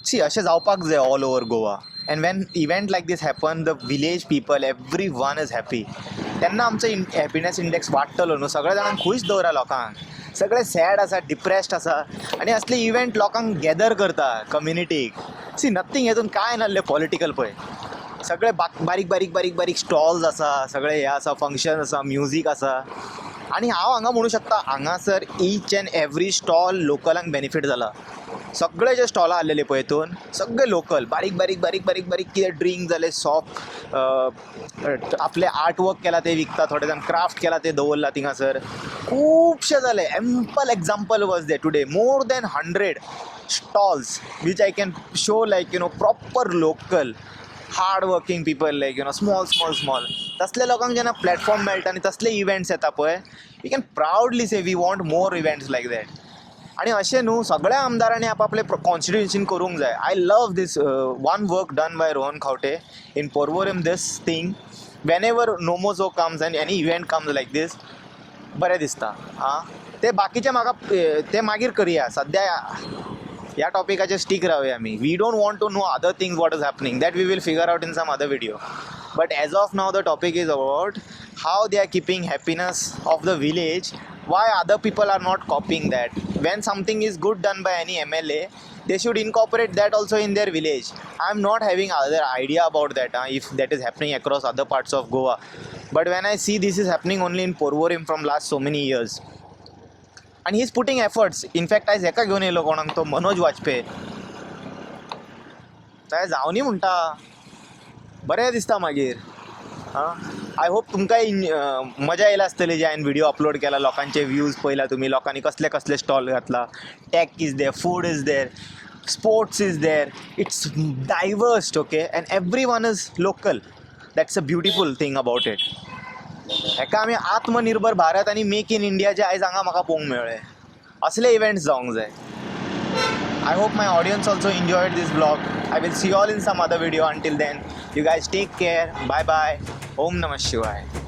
सी अशें जावपाक जाय all over Goa and when event like this happen the village people everyone is happy तेन्ना आमचो हॅपिनेस इंडेक्स वाडटलो न्हू सगळ्या जाणांक खुश दवरा लोकांक सगळे सॅड आसा डिप्रेस्ड आसा आनी असले इव्हेंट लोकांक गॅदर करता कम्युनिटीक सी नथींग हेतून काय नासलें पॉलिटिकल पळय सगळे बारीक बारीक बारीक बारीक स्टॉल्स आसा सगळे हे आसा फंक्शन आसा म्युजीक आसा आनी हांव हांगा म्हणूं शकता हांगासर ईच एंड एवरी स्टॉल लोकलांक बेनिफीट जाला सगळे जे स्टॉलां आसलेले पळय हितून सगळे लोकल बारीक बारीक बारीक बारीक बारीक कितें ड्रिंक जालें सॉफ्ट आपले आर्ट वर्क केला ते विकता थोडे जाण क्राफ्ट केला ते दवरला थिंगासर खुबशे जाले ample example was they today more than 100 stalls which I can show like you know proper local hard working people like you know small तसले लोकांक जेन्ना प्लॅटफॉर्म मेळटा आनी तसले इव्हेंट्स येता पळय we can proudly say we want more events like that आणि अशें न्हू सगळ्या आमदारांनी आपआपले कॉन्स्टिट्युएन्सीन करूंक जाय I love this one work done by Rohan Khawte in Porvorim this thing whenever nomojo comes and any event comes like this बरें दिसता आं ते बाकीचे म्हाका ते मागीर करया सद्या ह्या टॉपिकाचेर स्टीक रावया आमी we don't want to know other things what is happening that we will figure out in some other video but as of now the topic is about how they are keeping happiness of the village why other people are not copying that when something is good done by any MLA they should incorporate that also in their village. I'm not having other idea about that if that is happening across other parts of Goa but when I see this is happening only in Porvorim from last so many years आणि he is putting efforts. In fact आयज हेका घेवन येयलो कोणाक तो मनोज वाजपेयी थंय जावनी म्हणटा बरें दिसता मागीर. आय होप तुमकांय मजा येयला आसतली जे हांवें व्हिडिओ अपलोड केला. लोकांचे व्ह्यूज पळयला तुमी, लोकांनी कसले कसले स्टॉल घातला. Tech is there, food is there, sports is there, it's diverse, okay, and everyone is local. That's a beautiful thing about it. हेका आमी आत्मनिर्भर भारत आणि मेक इन इंडियाचे आयज हांगा म्हाका पळोवंक मेळ्ळे. असले इव्हेंट्स जावंक जाय. I hope my audience also enjoyed this vlog. I will see you all in some other video. Until then, you guys take care. Bye bye. Om Namah Shivaya.